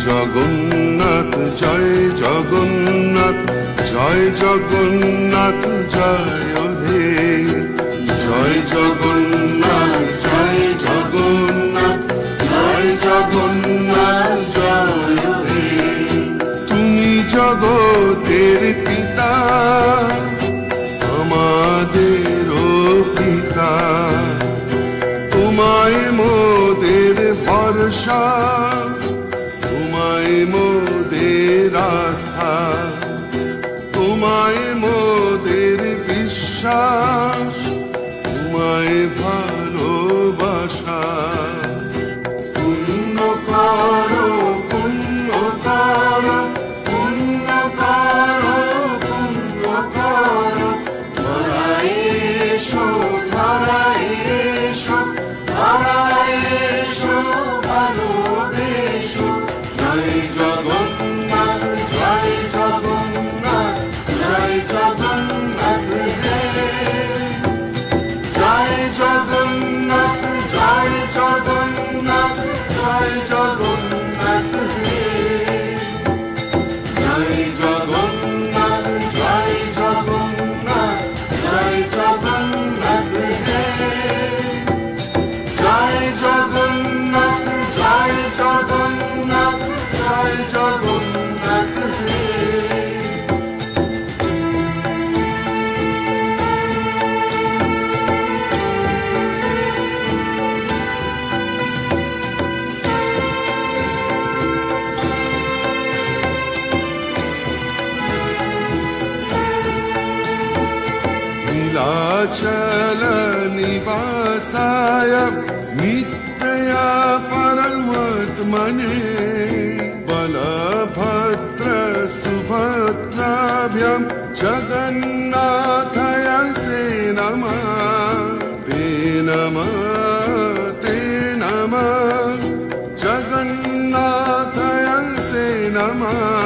জগন্নাথ জয় জগন্নাথ, জয় জগন্নাথ জয় হে, জয় জগন্নাথ জয় জগন্নাথ, জয় জগন্নাথ জয় হে। তুমি জগতের পিতা, আমাদেরও পিতা, তোমায় মোদের ভরসা, তোমায় মোদের আস্থা, তোমায় মোদের বিশ্বাস, তোমায় ভালোবাসা। পুণ্য করো পুণ্য করো পুণ্য করো পুণ্য করো, ধরায় এসো ধরায় এসো ধরায় এসো ভালোবেসো। জয় জগন্নাথ জয় জগন্নাথ, জয় জগন্নাথ হে, জয় জগন্নাথ জয় জগন্নাথ, জয় জগন্নাথ হে, জয় জগন্নাথ জয় জগন্নাথ, জয় জগন্নাথ হে, জয় জগন্নাথ জয় জগন্নাথ, জয় জগন্নাথ হে। नीलाचल निवासाय नित्या परमात्मने, बलभद्र सुभद्राभ्यां जगन्नाथाय ते नमः, ते नमः ते नमः, जगन्नाथाय ते नमः।